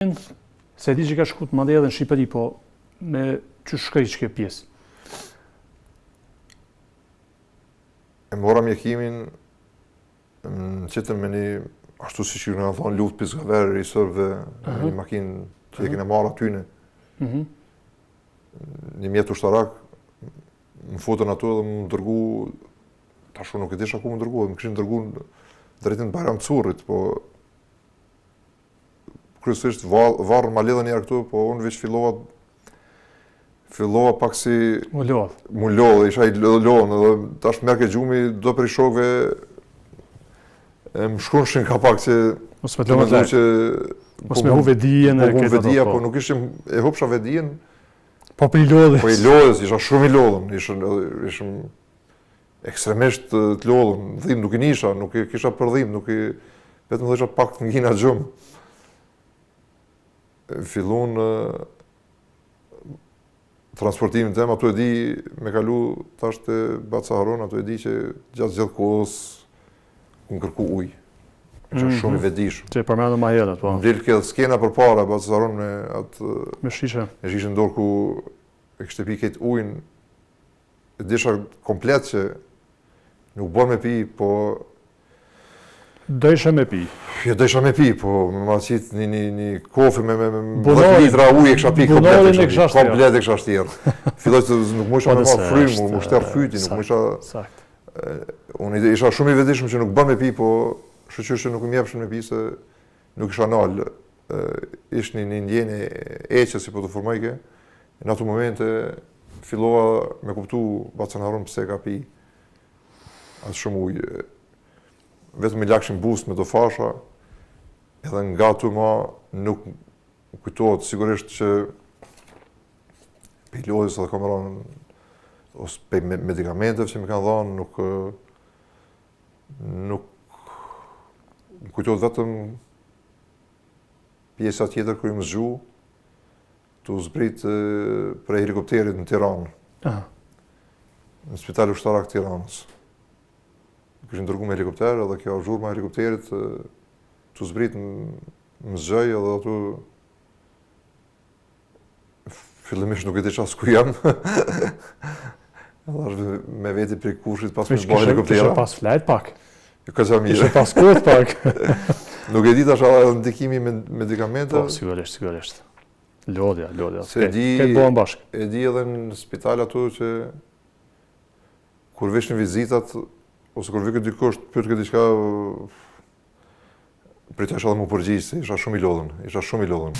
Se di që ka shku të madhe edhe në Shqipëri, po me që shkëj që ke pjesë? E mora mjekimin qëtëm me një, ashtu si që në thonë luft pizgaverë, risërve, me një makinë që e kene marrë atyne. Një mjetë ushtarak, më fotën ato dhe më dërgu, tashu nuk e disha ku më dërgu, më këshin dërgu në drejtin të Bajram Currit, po kryesisht varën ma lidhën njerë këtu, po unë veç fillova pak si... Mu lodhë. Mu lodhë, isha i lodhën, edhe tash merke gjumi, do për i shokve, më shkunshin ka pak që... Mos me të lodhën lejtë. Mos me hu vedijen e këtë ato. Po nuk ishim, e hupsha vedijen. Po për i lodhës. Po i lodhës, isha shumë i lodhën, ishim ekstremisht të lodhën, dhim nuk i nisha, nuk i kisha për dhim, nuk i... Vetëm dhe isha pak të ngina gjumë. Fillun transportimin tem, ato e di me kalu tash të Baca Haron, ato e di që gjatë gjithë kohës ku më kërku ujë. Isha shumë i vedishëm. Që e përmendëm ma herët, po. Më lirë këtë skena për para, Baca Haron me atë... Me shishe. Me shishe ndorë ku e kështë pi këtë ujën, e disha komplet që nuk bërë me pi, po... Dojshë me pi. Jo, dojshë me pi, po ma qitë një kofi me 10 litra ujë e kësha pi komplet e kësha shtjerë. Filloj që nuk mu isha me marë frymë, mu shterë fyti, nuk mu isha... Unë isha shumë i vedishëm që nuk bërë me pi, po shëqyrë që nuk më jepshën me pi, se nuk isha nalë. Ishtë një ndjeni eqe si po të formojke. Në ato momente fillova me kuptu Baca Haron pëse ka pi atë shumë ujë. Vetëm i lakshim bust me të fasha, edhe nga tu ma nuk kujtohet sigurisht që pe i lodhës edhe kameran, ose pe medikamenteve që mi kanë dhanë, nuk kujtohet vetëm pjesa tjetër kërë i më zgju, të zbrit prej helikopterit në Tiranë, në Spitali Ushtarak Tiranës. Këshin dërgu me helikopter, edhe kjo zhurma e helikopterit të zbrit në zgjëj, edhe ato fillimisht nuk e di qas ku jam. Edhe është me veti prej kushit pas me zbaj helikoptera. Kishe pas flajt pak? Kësa mirë. Kishe pas kohët pak? Nuk e di tash edhe ndikimi me medikamente. Po, sigurisht. Lodhja. Këtë bëhen bashkë. E di edhe në spital ato që kur vesh në vizitat, ose kur vikët dikush të pyet këtë diçka, pritesha dhe mu përgjigjë, se isha shumë i lodhën.